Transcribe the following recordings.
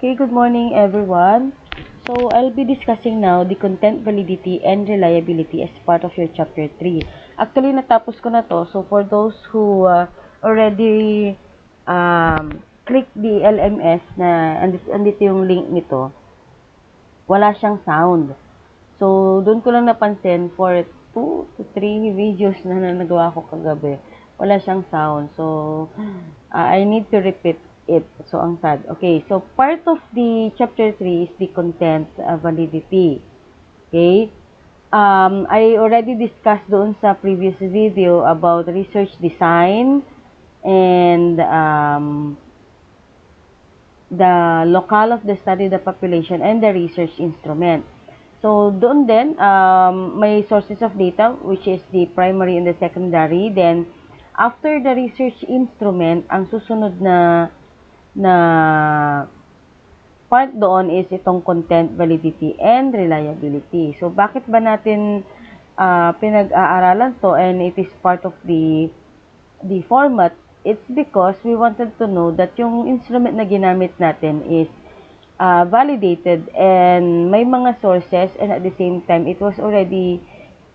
Okay, good morning everyone. So, I'll be discussing now the content validity and reliability as part of your chapter 3. Actually, natapos ko na to. So, for those who already click the LMS na andito yung link nito, wala siyang sound. So, doon ko lang napansin for 2 to 3 videos na nagawa ko kagabi. Wala siyang sound. So, I need to repeat it. So, ang sad. Okay, so part of the chapter 3 is the content validity. Okay? I already discussed doon sa previous video about research design and the locale of the study, the population, and the research instrument. So, doon din, may sources of data, which is the primary and the secondary. Then, after the research instrument, ang susunod na part doon is itong content validity and reliability. So, bakit ba natin pinag-aaralan to and it is part of the format? It's because we wanted to know that yung instrument na ginamit natin is validated and may mga sources, and at the same time, it was already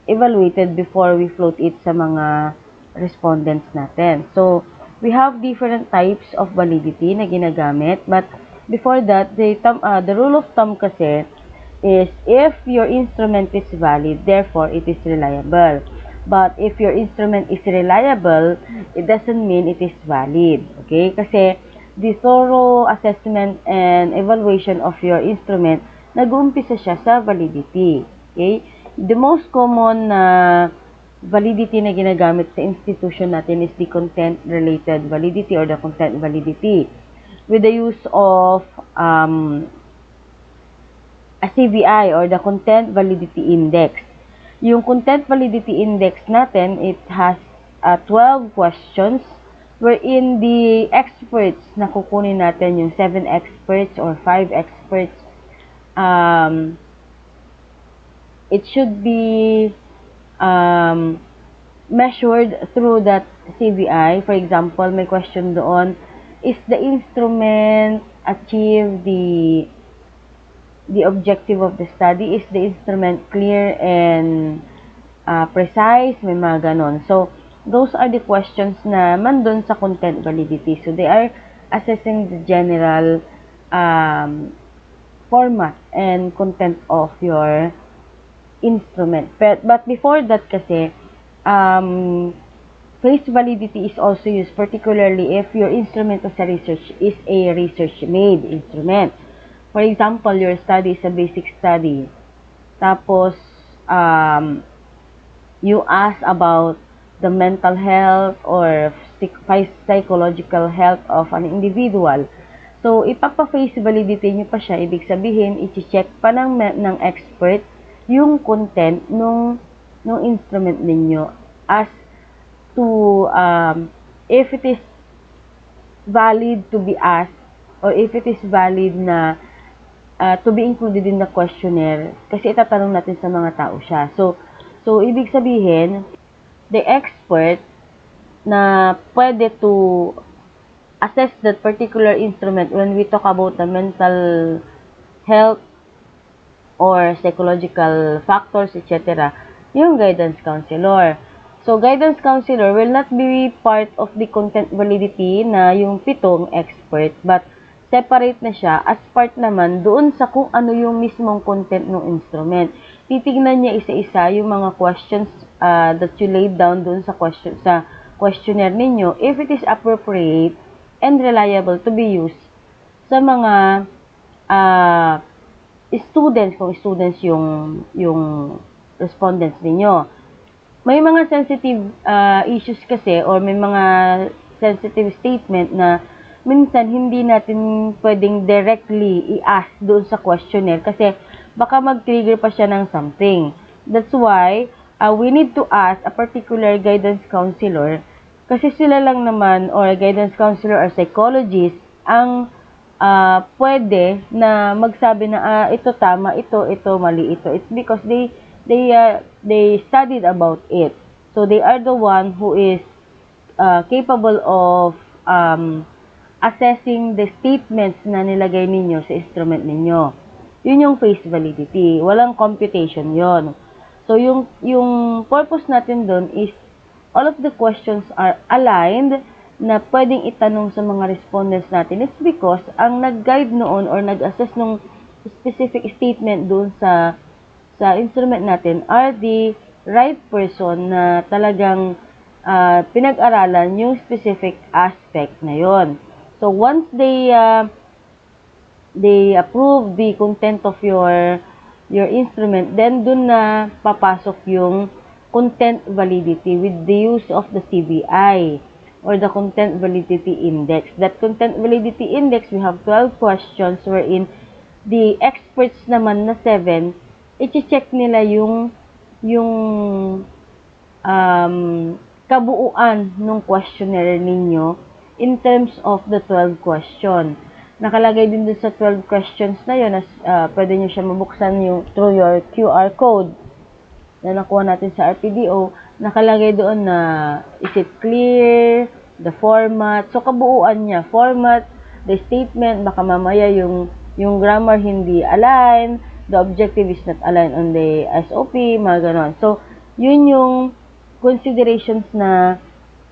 evaluated before we float it sa mga respondents natin. So, we have different types of validity na ginagamit, but before that, the rule of thumb kasi is if your instrument is valid, therefore it is reliable. But if your instrument is reliable, it doesn't mean it is valid. Okay? Kasi the thorough assessment and evaluation of your instrument, nag-uumpisa siya sa validity. Okay? The most common validity na ginagamit sa institution natin is the content-related validity or the content validity with the use of a CVI or the Content Validity Index. Yung Content Validity Index natin, it has 12 questions wherein the experts na kukunin natin, yung 7 experts or 5 experts, it should be measured through that CVI. For example, may question doon, is the instrument achieve the objective of the study? Is the instrument clear and precise? May mga ganon. So, those are the questions na mandun sa content validity. So, they are assessing the general format and content of your instrument. But before that kasi, phase validity is also used, particularly if your instrument as a research is a research-made instrument. For example, your study is a basic study. Tapos, you ask about the mental health or psychological health of an individual. So, ipapa-phase validity nyo pa siya. Ibig sabihin, i-check pa ng expert yung content nung instrument ninyo as to if it is valid to be asked or if it is valid na to be included in the questionnaire, kasi itatanong natin sa mga tao siya. So ibig sabihin, the expert na pwede to assess that particular instrument when we talk about the mental health or psychological factors, etc., yung guidance counselor. So, guidance counselor will not be part of the content validity na yung 7 expert, but separate na siya as part naman doon sa kung ano yung mismong content ng instrument. Titignan niya isa-isa yung mga questions that you laid down doon sa questionnaire ninyo if it is appropriate and reliable to be used sa mga students, kung students yung respondents ninyo. May mga sensitive issues kasi or may mga sensitive statement na minsan hindi natin pwedeng directly i-ask doon sa questionnaire kasi baka mag-trigger pa siya ng something. That's why we need to ask a particular guidance counselor kasi sila lang naman or guidance counselor or psychologist ang pwede na magsabi na ito tama, ito mali, ito. It's because they studied about it. So they are the one who is capable of assessing the statements na nilagay ninyo sa instrument ninyo. Yun yung face validity. Walang computation yon. So, yung purpose natin doon is all of the questions are aligned na pwedeng itanong sa mga respondents natin. It's because ang nag-guide noon or nag-assess nung specific statement doon sa instrument natin are the right person na talagang pinag-aralan yung specific aspect na yon. So, once they approve the content of your instrument, then dun na papasok yung content validity with the use of the CVI or the content validity index. That content validity index, we have 12 questions wherein the experts naman na 7, i-check nila yung kabuuan ng questionnaire ninyo in terms of the 12 question. Nakalagay din dun sa 12 questions na yun, pwede nyo siya mabuksan through your QR code na nakuha natin sa RPDO. Nakalagay doon na is it clear, the format, so kabuuan niya, format, the statement, baka mamaya yung grammar hindi align, the objective is not aligned on the SOP, mga ganon. So, yun yung considerations na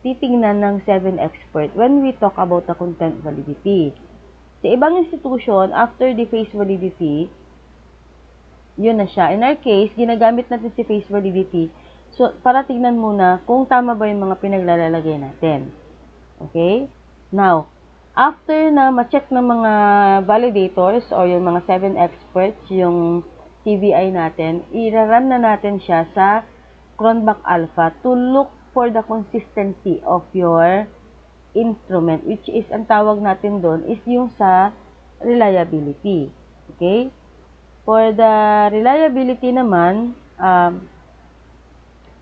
titingnan ng 7 expert when we talk about the content validity. Sa ibang institution, after the face validity, yun na siya. In our case, ginagamit natin si face validity. So, para tignan muna kung tama ba yung mga pinaglalagay natin. Okay? Now, after na ma-check ng mga validators or yung mga 7 experts, yung CVI natin, i-run na natin siya sa Cronbach Alpha to look for the consistency of your instrument, which is, ang tawag natin doon is yung sa reliability. Okay? For the reliability naman,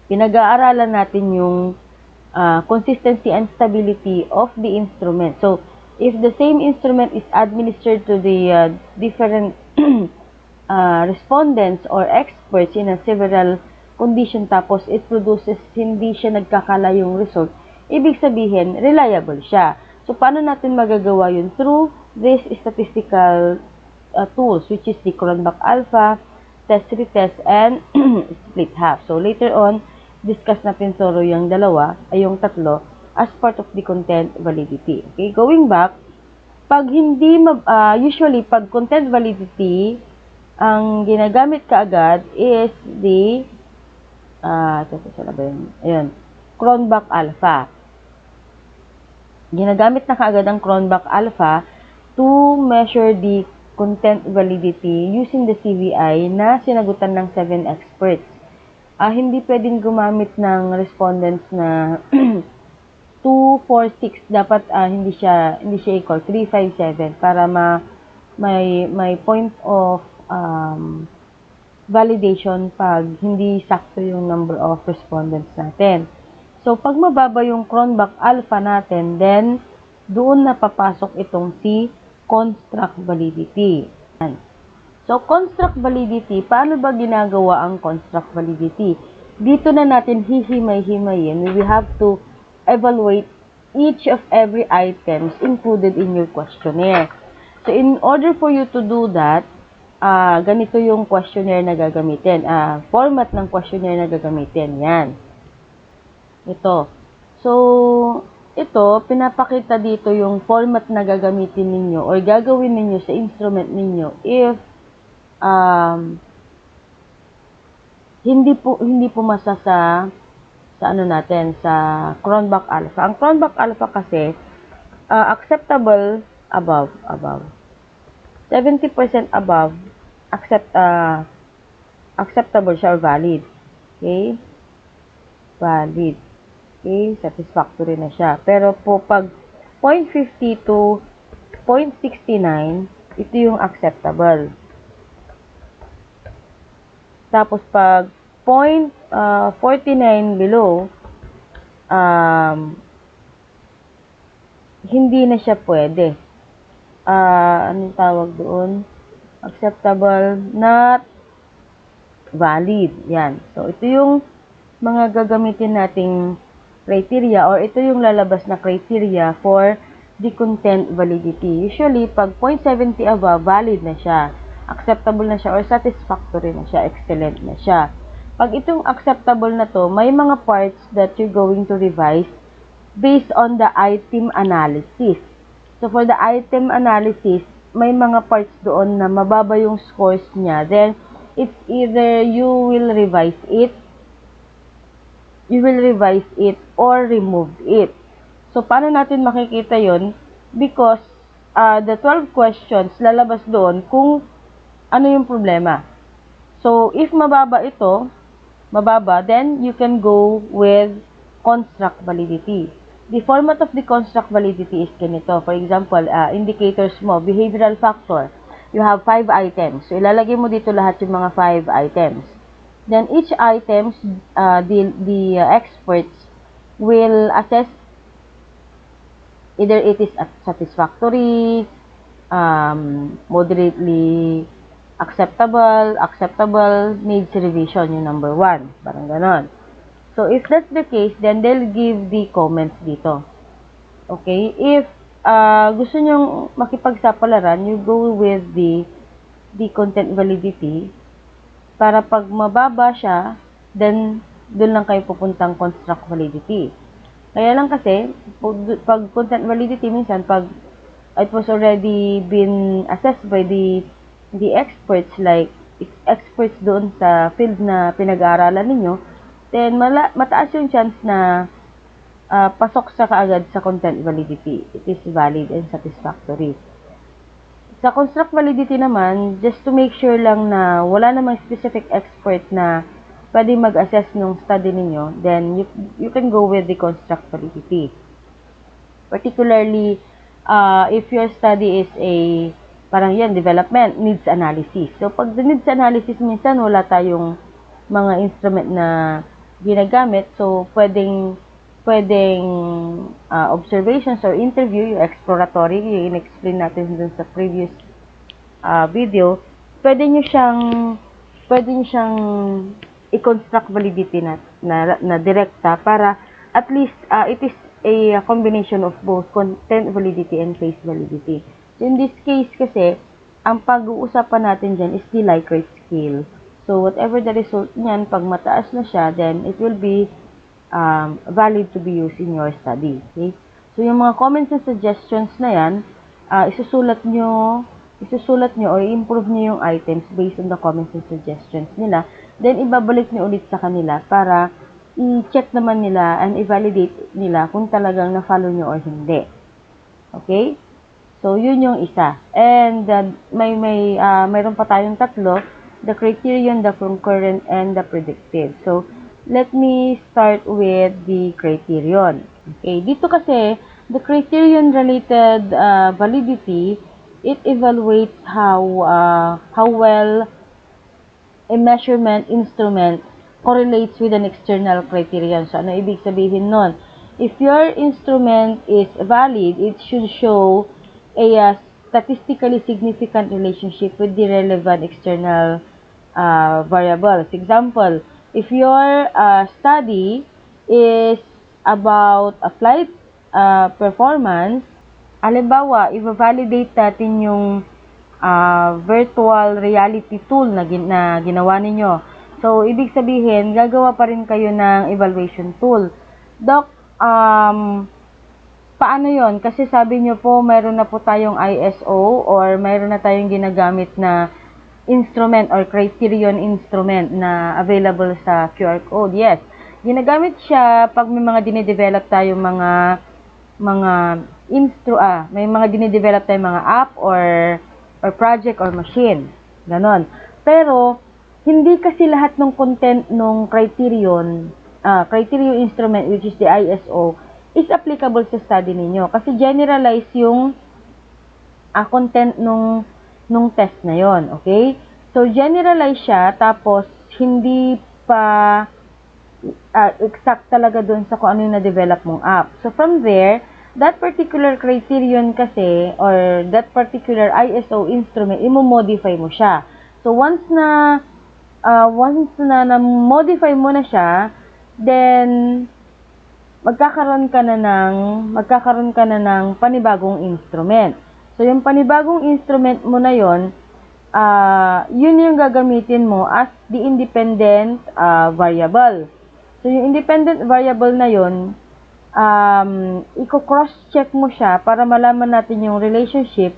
pinag-aaralan natin yung consistency and stability of the instrument. So, if the same instrument is administered to the different respondents or experts in a several condition, tapos it produces hindi siya nagkakala yung result, ibig sabihin, reliable siya. So, paano natin magagawa yun? Through this statistical tools, which is the Cronbach Alpha, test retest, and split half. So, later on, discuss natin solo yung tatlo, as part of the content validity. Okay, going back, pag hindi, usually, pag content validity, ang ginagamit kaagad is the, Cronbach Alpha. Ginagamit na kaagad ang Cronbach Alpha to measure the content validity using the CVI na sinagutan ng 7 experts. Hindi pwedeng gumamit ng respondents na 2, 4, 6. Dapat hindi siya equal 3, 5, 7 para may point of validation pag hindi sakto yung number of respondents natin. So, pag mababa yung Cronbach Alpha natin, then doon na papasok itong si construct validity. So, construct validity, paano ba ginagawa ang construct validity? Dito na natin hihimay-himayin. We have to evaluate each of every items included in your questionnaire. So, in order for you to do that, ganito yung questionnaire na gagamitin. Format ng questionnaire na gagamitin. Yan. Ito. So, ito, pinapakita dito yung format na gagamitin ninyo or gagawin ninyo sa instrument ninyo if hindi pumasa sa Cronbach Alpha. Ang Cronbach Alpha kasi acceptable above. 70% above acceptable siya or valid. Okay? Valid. Okay, satisfactory na siya. Pero po pag 0.50 to 0.69, ito yung acceptable. Tapos pag 0.49 below, hindi na siya pwede. Anong tawag doon? Acceptable, not valid. Yan. So, ito yung mga gagamitin nating criteria or ito yung lalabas na criteria for the content validity. Usually, pag 0.70 above, valid na siya. Acceptable na siya or satisfactory na siya, excellent na siya. Pag itong acceptable na to, may mga parts that you're going to revise based on the item analysis. So, for the item analysis, may mga parts doon na mababa yung scores niya. Then, it's either you will revise it or remove it. So, paano natin makikita yon? Because the 12 questions lalabas doon kung ano yung problema. So, if mababa, then you can go with construct validity. The format of the construct validity is ganito. For example, indicators mo, behavioral factor. You have 5 items. So, ilalagay mo dito lahat yung mga 5 items. Then, each items, the experts will assess either it is satisfactory, moderately acceptable, needs revision, yung number 1. Parang ganon. So, if that's the case, then they'll give the comments dito. Okay? If gusto nyong makipagsapalaran, you go with the content validity para pag mababa siya, then doon lang kayo pupuntang construct validity. Kaya lang kasi, pag content validity, minsan, pag it was already been assessed by the experts, like experts doon sa field na pinag-aaralan ninyo, then mataas yung chance na pasok sa kaagad sa content validity. It is valid and satisfactory. Sa construct validity naman, just to make sure lang na wala namang specific expert na pwede mag-assess ng study ninyo, then you can go with the construct validity. Particularly, if your study is parang yan, development, needs analysis. So, pag the needs analysis, minsan wala tayong mga instrument na ginagamit. So, pwedeng observations or interview, yung exploratory, yung in-explain natin dun sa previous video, pwede nyo siyang i-construct validity na direkta para at least it is a combination of both content validity and face validity. So, in this case kasi, ang pag-uusapan natin dyan is the Likert scale. So, whatever the result niyan, pag mataas na siya, then it will be valid to be used in your study. Okay? So, yung mga comments and suggestions na yan, isusulat nyo or i-improve nyo yung items based on the comments and suggestions nila. Then, ibabalik nyo ulit sa kanila para i-check naman nila and i-validate nila kung talagang na-follow nyo or hindi. Okay? So, yun yung isa. And, mayroon pa tayong tatlo, the criterion, the concurrent, and the predictive. So, let me start with the criterion. Okay? Dito kasi, the criterion-related validity, it evaluates how well a measurement instrument correlates with an external criterion. So, ano ibig sabihin nun? If your instrument is valid, it should show a statistically significant relationship with the relevant external variables. Example, if your study is about a flight performance, halimbawa, i-validate natin yung virtual reality tool na ginawa ninyo. So, ibig sabihin, gagawa pa rin kayo ng evaluation tool. Doc, paano yon? Kasi sabi nyo po, mayroon na po tayong ISO or mayroon na tayong ginagamit na instrument or criterion instrument na available sa QR code. Yes, ginagamit siya pag may mga dinidevelop tayong may mga dinidevelop tayong mga app or project or machine. Ganon. Pero, hindi kasi lahat ng content ng criterion instrument, which is the ISO, is applicable sa study ninyo. Kasi generalize yung content nung test na yon, okay? So, generalize siya, tapos hindi pa exact talaga dun sa kung ano yung na-develop mong app. So, from there, that particular criterion kasi, or that particular ISO instrument, imo-modify mo siya. So, once na na-modify mo na siya, then, magkakaroon ka na ng panibagong instrument. So, yung panibagong instrument mo na yon, yun yung gagamitin mo as the independent variable. So, yung independent variable na yon, i-cross-check mo siya para malaman natin yung relationship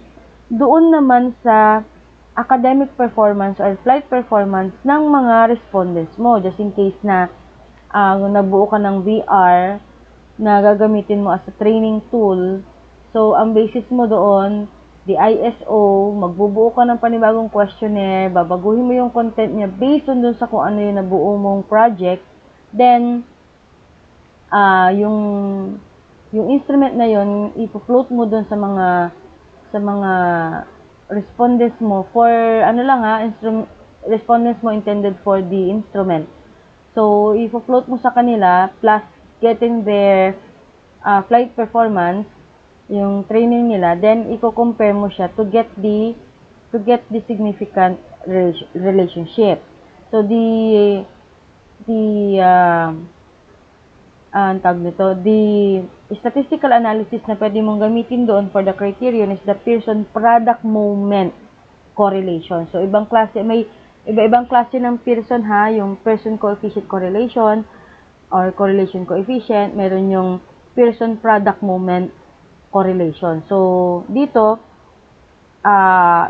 doon naman sa academic performance or flight performance ng mga respondents mo. Just in case na nabuo ka ng VR na gagamitin mo as a training tool. So, ang basis mo doon, the ISO, magbubuo ka ng panibagong questionnaire, babaguhin mo yung content niya based on dun sa kung ano yung nabuo mong project. Then, yung instrument na yun, ipo-float mo dun sa mga respondents mo for, respondents mo intended for the instrument. So, ipo-float mo sa kanila, plus getting their flight performance, yung training nila, then i-compare mo siya to get the significant relationship. So, the statistical analysis na pwede mong gamitin doon for the criterion is the Pearson product moment correlation. So, may iba-ibang klase ng Pearson ha, yung Pearson coefficient correlation or correlation coefficient, meron yung Pearson product moment correlation. So, dito,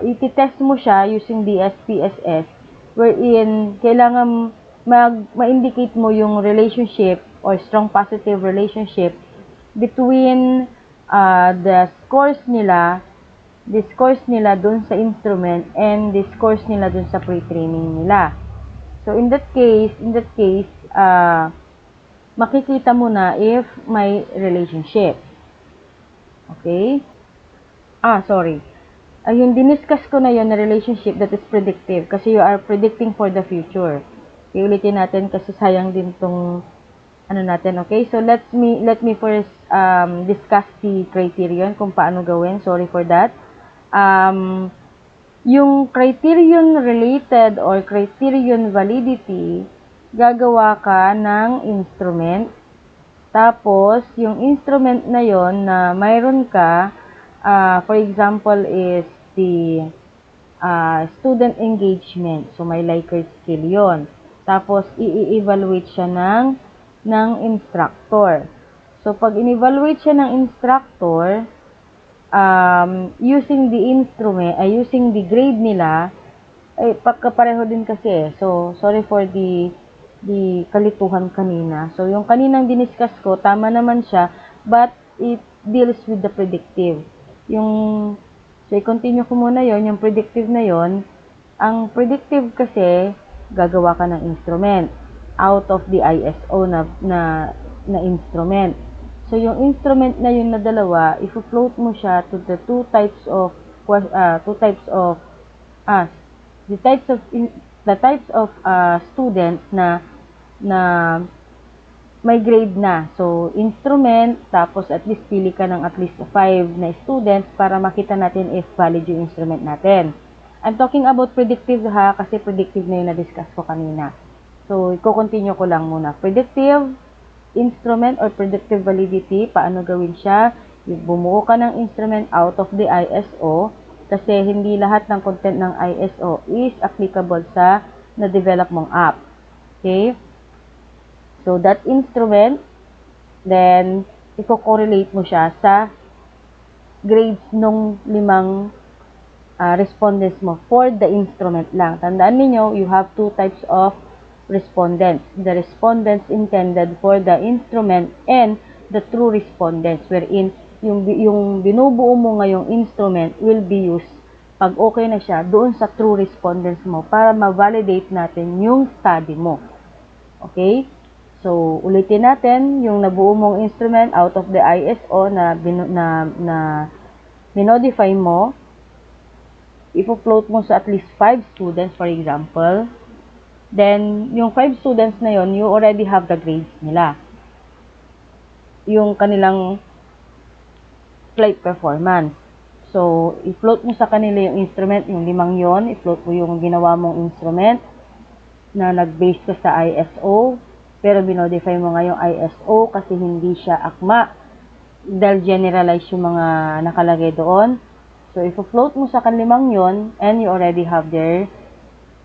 iti-test mo siya using DSPSS, wherein kailangan ma-indicate mo yung relationship or strong positive relationship between the scores nila dun sa instrument and the scores nila dun sa pre-training nila. So, in that case, makikita mo na if may relationship. Okay? Sorry. Yung diniscuss ko na yun na relationship that is predictive kasi you are predicting for the future. Iulitin natin kasi sayang din tong natin. Okay? So, let me first discuss the criterion kung paano gawin. Sorry for that. Yung criterion related or criterion validity, gagawa ka ng instrument. Tapos, yung instrument na yon na mayroon ka, for example, is the student engagement. So, may Likert scale yon. Tapos, i-evaluate siya ng instructor. So, pag in-evaluate siya ng instructor, using the instrument, using the grade nila, pagkapareho din kasi. So, sorry for the kalituhan kanina. So, yung kaninang diniscuss ko, tama naman siya, but it deals with the predictive. So, i-continue ko muna yon, yung predictive na yon. Ang predictive kasi, gagawa ka ng instrument out of the ISO na instrument. So, yung instrument na yun na dalawa, i-float mo siya to the the types of students na may grade na. So, instrument, tapos at least pili ka ng at least 5 na students para makita natin if valid yung instrument natin. I'm talking about predictive ha, kasi predictive na yung na-discuss ko kanina. So, i-continue ko lang muna. Predictive instrument or predictive validity, paano gawin siya? Bumuo ka ng instrument out of the ISO kasi hindi lahat ng content ng ISO is applicable sa na-develop mong app. Okay? So, that instrument, then, i-correlate mo siya sa grades nung 5 respondents mo for the instrument lang. Tandaan niyo, you have 2 types of respondents. The respondents intended for the instrument and the true respondents wherein yung binubuo mo ngayong instrument will be used pag okay na siya doon sa true respondents mo para ma-validate natin yung study mo. Okay? So, ulitin natin yung nabuo mong instrument out of the ISO na minodify mo. Ipo-float mo sa at least 5 students, for example. Then, yung 5 students na yon, you already have the grades nila. Yung kanilang flight performance. So, i-float mo sa kanila yung instrument, yung 5 yon, i-float mo yung ginawa mong instrument na nag-base ka sa ISO. pero binodify mo nga yung ISO kasi hindi siya akma dahil generalize yung mga nakalagay doon. So, if float mo sa kanlimang yon and you already have their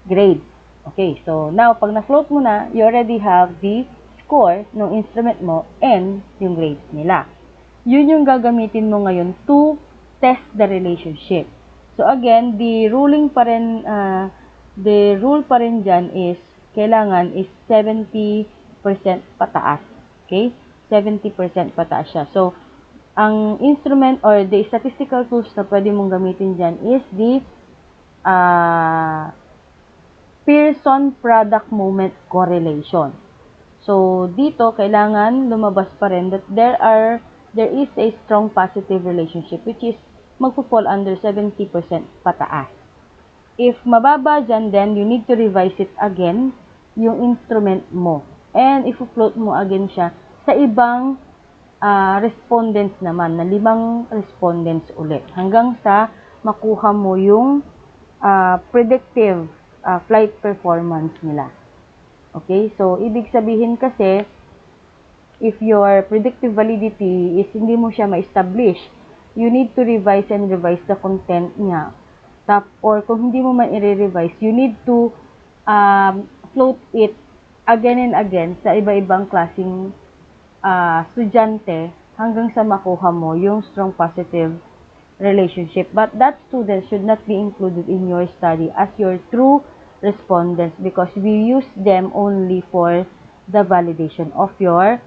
grades. Okay, so now, pag na-float mo na, you already have the score ng instrument mo and yung grades nila. Yun yung gagamitin mo ngayon to test the relationship. So, again, the rule pa rin dyan is, kailangan is 70% pataas. Okay? 70% pataas siya. So, ang instrument or the statistical tools na pwede mong gamitin dyan is the Pearson product moment correlation. So, dito, kailangan lumabas pa rin that there is a strong positive relationship which is magpo-fall under 70% pataas. If mababa dyan, then you need to revise it again, yung instrument mo. And if float mo again siya sa ibang respondents naman, na 5 respondents ulit. Hanggang sa makuha mo yung predictive flight performance nila. Okay? So, ibig sabihin kasi, if your predictive validity is hindi mo siya ma-establish, you need to revise and revise the content niya. Or kung hindi mo man i-revise, you need to float it again and again sa iba-ibang klaseng estudyante hanggang sa makuha mo yung strong positive relationship. But that student should not be included in your study as your true respondents because we use them only for the validation of your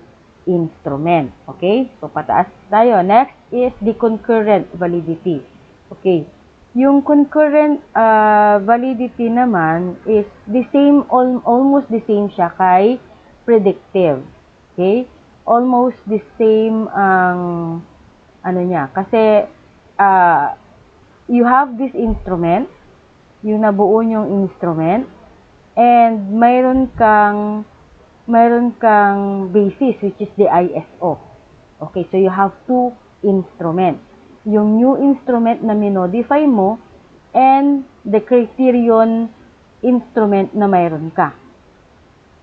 instrument. Okay? So, pataas tayo. Next is the concurrent validity. Okay. Yung concurrent validity naman is the same, almost the same siya kay predictive. Okay? Almost the same ang ano niya. Kasi you have this instrument, yung nabuo yung instrument, and mayroon kang basis which is the ISO. Okay, so you have 2 instruments. Yung new instrument na minodify mo and the criterion instrument na mayroon ka.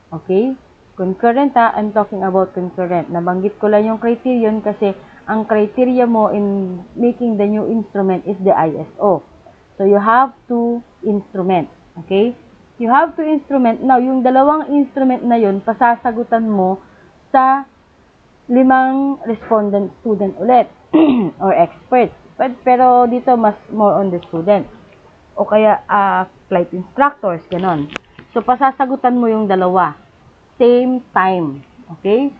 Okay? Concurrent I'm talking about concurrent. Nabanggit ko lang yung criterion kasi ang criteria mo in making the new instrument is the ISO. So, you have 2 instruments. Okay? You have 2 instruments. Now, yung dalawang instrument na yun, pasasagutan mo sa 5 respondent student ulit or experts. Pero dito, mas more on the student. O kaya, flight instructors, ganon. So, pasasagutan mo yung dalawa. Same time. Okay?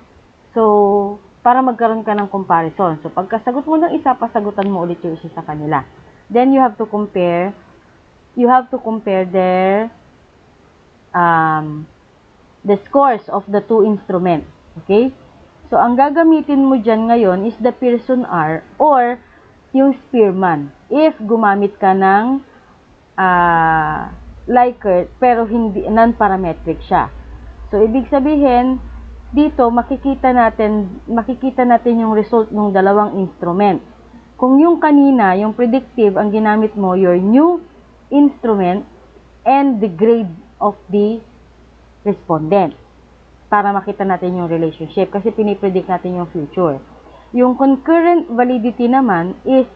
So, para magkaroon ka ng comparison. So, pagkasagot mo ng isa, pasagutan mo ulit yung isa sa kanila. Then, you have to compare their the scores of the 2 instruments. Okay? So, ang gagamitin mo dyan ngayon is the Pearson R or yung Spearman. If gumamit ka ng Likert, pero hindi, non-parametric siya. So, ibig sabihin, dito, makikita natin yung result ng dalawang instrument. Kung yung kanina, yung predictive, ang ginamit mo, your new instrument and the grade of the respondent. Para makita natin yung relationship. Kasi pinipredict natin yung future. Yung concurrent validity naman is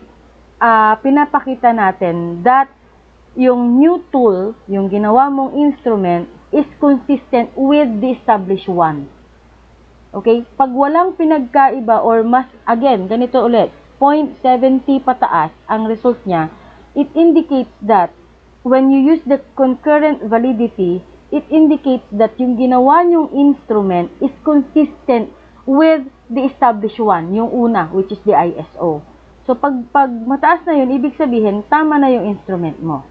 pinapakita natin that yung new tool, yung ginawa mong instrument, is consistent with the established one. Okay? Pag walang pinagkaiba or mas, again, ganito ulit, 0.70 pataas ang result niya, it indicates that when you use the concurrent validity, it indicates that yung ginawa nyong instrument is consistent with the established one, yung una, which is the ISO. So, pag mataas na yun, ibig sabihin, tama na yung instrument mo.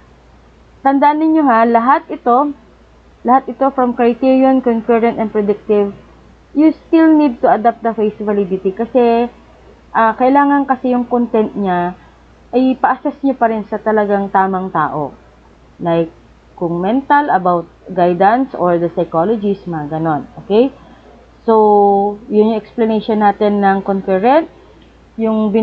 Tandaan ninyo ha, lahat ito from criterion, concurrent, and predictive, you still need to adapt the phase validity kasi kailangan kasi yung content niya ay pa-assess nyo pa rin sa talagang tamang tao. Like, kung mental, about guidance, or the psychologist, mga ganon. Okay? So, yun yung explanation natin ng concurrent, yung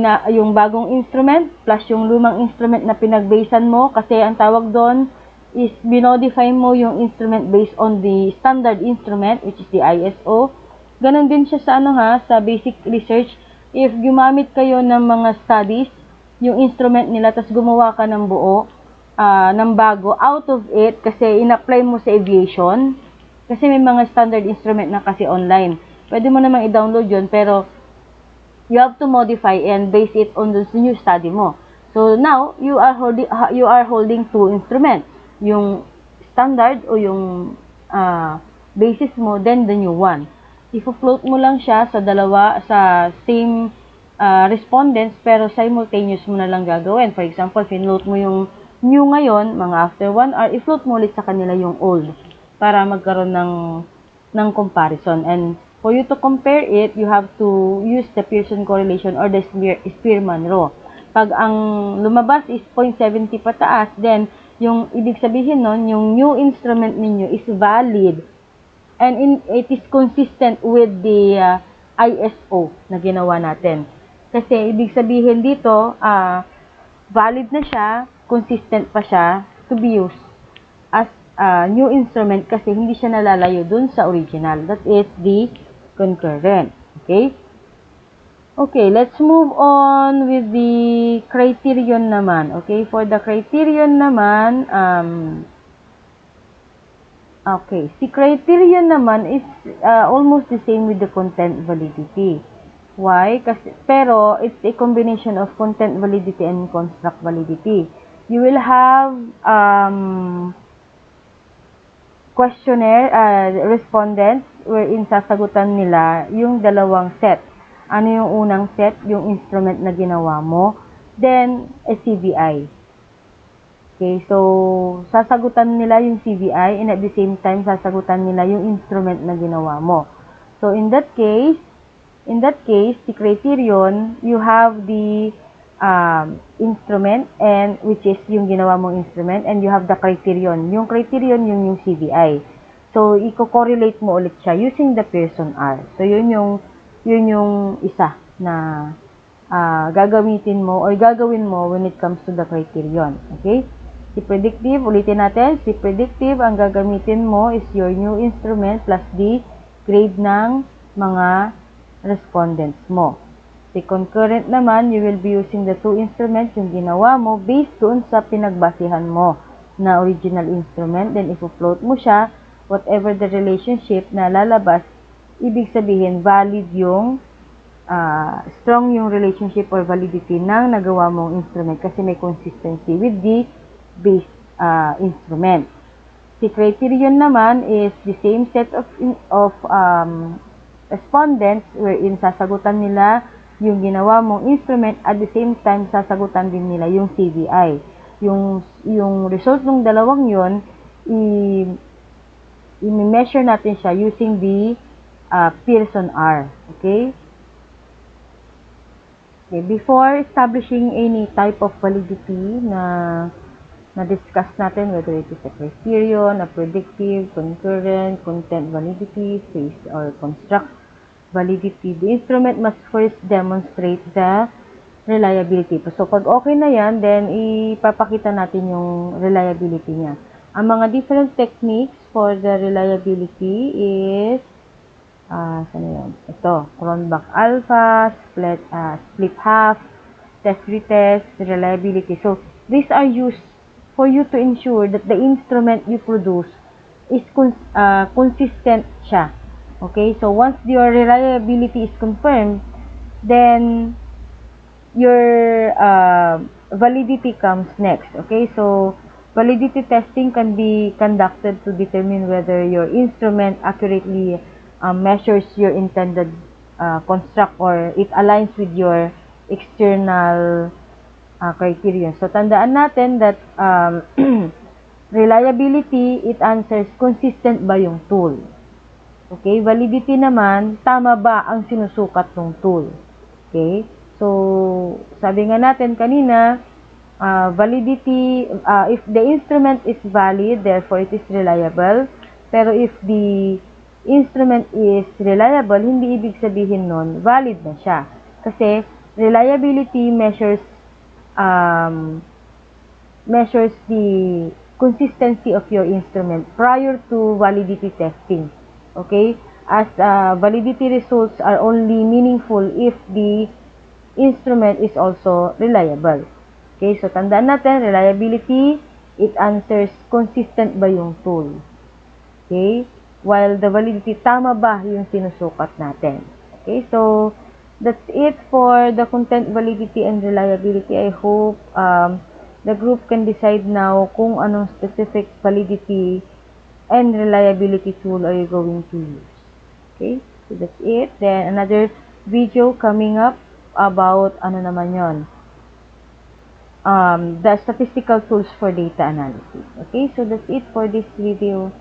bagong instrument, plus yung lumang instrument na pinagbasean mo, kasi ang tawag doon is binodify mo yung instrument based on the standard instrument, which is the ISO. Ganon din siya sa sa basic research. If gumamit kayo ng mga studies, yung instrument nila, tas gumawa ka ng buo, ng bago, out of it, kasi in-apply mo sa aviation, kasi may mga standard instrument na kasi online. Pwede mo namang i-download yun, pero you have to modify and base it on the new study mo. So now, you are holding two instruments. Yung standard o yung basis mo, then the new one. Ifo-float mo lang siya sa same respondents, pero simultaneous mo na lang gagawin. For example, pinload mo yung new ngayon, mga after 1 hour, i-float mo ulit sa kanila yung old para magkaroon ng comparison. And for you to compare it, you have to use the Pearson correlation or the Spearman rule. Pag ang lumabas is 0.70 pataas, then yung ibig sabihin nun, yung new instrument ninyo is valid and it is consistent with the ISO na ginawa natin. Kasi ibig sabihin dito, valid na siya, consistent pa siya to be used as new instrument kasi hindi siya nalalayo dun sa original. That is the concurrent. Okay? Okay, let's move on with the criterion naman. Okay, for the criterion naman, okay, si criterion naman is almost the same with the content validity. Why? Kasi, pero it's a combination of content validity and construct validity. You will have questionnaire respondents wherein sasagutan nila yung dalawang set. Ano yung unang set? Yung instrument na ginawa mo. Then, a CVI. Okay, so, sasagutan nila yung CVI and at the same time, sasagutan nila yung instrument na ginawa mo. So, in that case, the criterion, you have the instrument and which is yung ginawa mong instrument and you have the criterion. Yung criterion yung CVI. So, i-correlate mo ulit siya using the Pearson R. So, yun yung isa na gagamitin mo or gagawin mo when it comes to the criterion. Okay? Si predictive, ulitin natin. Si predictive, ang gagamitin mo is your new instrument plus the grade ng mga respondents mo. Si concurrent naman, you will be using the two instruments yung ginawa mo based doon sa pinagbasihan mo na original instrument. Then, ifo-float mo siya, whatever the relationship na lalabas, ibig sabihin, valid yung, strong yung relationship or validity ng nagawa mong instrument kasi may consistency with the base instrument. Si criterion naman is the same set of respondents wherein sasagutan nila yung ginawa mong instrument at the same time sasagutan din nila yung CVI. Yung result ng dalawang yon i-measure natin siya using the Pearson R. Okay? Okay? Before establishing any type of validity na discuss natin, whether it is a criterion, a predictive, concurrent, content validity, phase or construct validity, the instrument must first demonstrate the reliability. So, pag okay na yan, then ipapakita natin yung reliability niya. Ang mga different techniques for the reliability is saan yun? Ito, Cronbach alpha, split half, test retest, reliability. So, these are used for you to ensure that the instrument you produce is consistent siya. Okay? So, once your reliability is confirmed, then your validity comes next. Okay? So, validity testing can be conducted to determine whether your instrument accurately measures your intended construct or it aligns with your external criteria. So, tandaan natin that reliability, it answers consistent ba yung tool. Okay? Validity naman, tama ba ang sinusukat ng tool. Okay? So, sabi nga natin kanina, validity, if the instrument is valid, therefore it is reliable. Pero if the instrument is reliable, hindi ibig sabihin nun, valid na siya. Kasi, reliability measures the consistency of your instrument prior to validity testing. Okay? As validity results are only meaningful if the instrument is also reliable. Okay? So, tandaan natin, reliability, it answers consistent ba yung tool. Okay? While the validity, tama ba yung sinusukat natin. Okay? So, that's it for the content validity and reliability. I hope the group can decide now kung anong specific validity and reliability tool are you going to use. Okay? So, that's it. Then, another video coming up about, ano naman yon, the statistical tools for data analysis. Okay? So, that's it for this video.